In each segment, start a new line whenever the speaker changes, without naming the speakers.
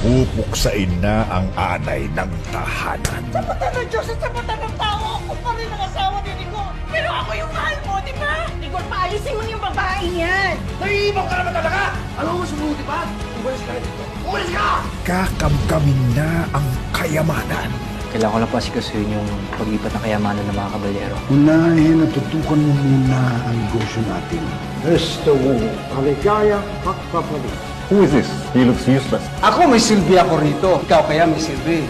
Pupuksain na ang anay ng tahanan.
Sapatan ng Diyos at sapatan ng tao. Ako pa rin ang asawa ni Nicole. Pero ako yung mahal mo, di ba? Nicole, paalisin mo yung babae yan.
Naiibaw ka naman talaga! Ano mo sumuti pa? Umalis ka na dito! Umalis ka!
Kakamkamin na ang kayamanan.
Kailangan ko lang po asikasuhin yung pag-ipat ng kayamanan ng mga kabalyero.
Unahin at tutukan mo muna ang negosyo natin.
Mr. Wu, maligaya pagpapalit.
Who is this? He looks useless.
Ako may silbi ako rito. Ikaw kaya may silbi.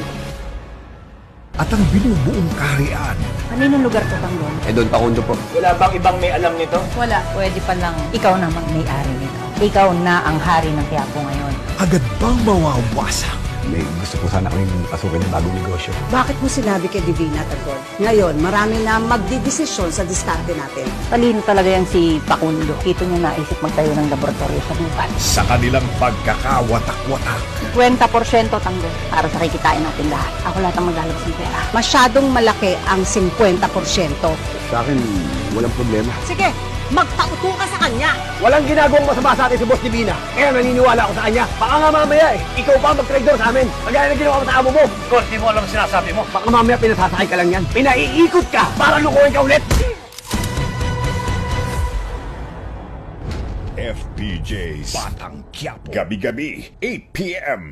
At ang binubuong kaharian.
Kaninong lugar to, Tanggol?
Doon Pakundo po. Wala bang ibang may alam nito?
Wala. Pwede pa lang ikaw na may-ari nito. Ikaw na ang hari ng Quiapo ngayon.
Agad bang mawawasak?
May gusto po sana kaming pasukin ng bagong negosyo.
Bakit mo sinabi kay Divina, Tanggol? Ngayon, marami na magdidesisyon sa diskarte natin.
Talino talaga yan si Pakundo. Dito niya naisip magtayo ng laboratorio sa buwan.
Sa kanilang pagkakawatak-watak.
20% Tanggol para sa kikitain natin lahat. Ako lahat ang maglalabas ng pera.
Masyadong malaki ang 50%.
Sa akin, walang problema.
Sige, magtauto ka sa kanya.
Walang ginagawang masama sa atin si Boss Divina. Kaya naniniwala ako sa kanya. Baka nga mamaya ikaw pa mag-traitor sa amin. Kagaya na ginawa ko sa amo mo. Kung di mo alam ang sinasabi mo. Baka mamaya pinasasakay ka lang yan. Pinaiikot ka para lukuhin ka ulit.
FPJ's Batang Quiapo. Gabi-gabi, 8 p.m.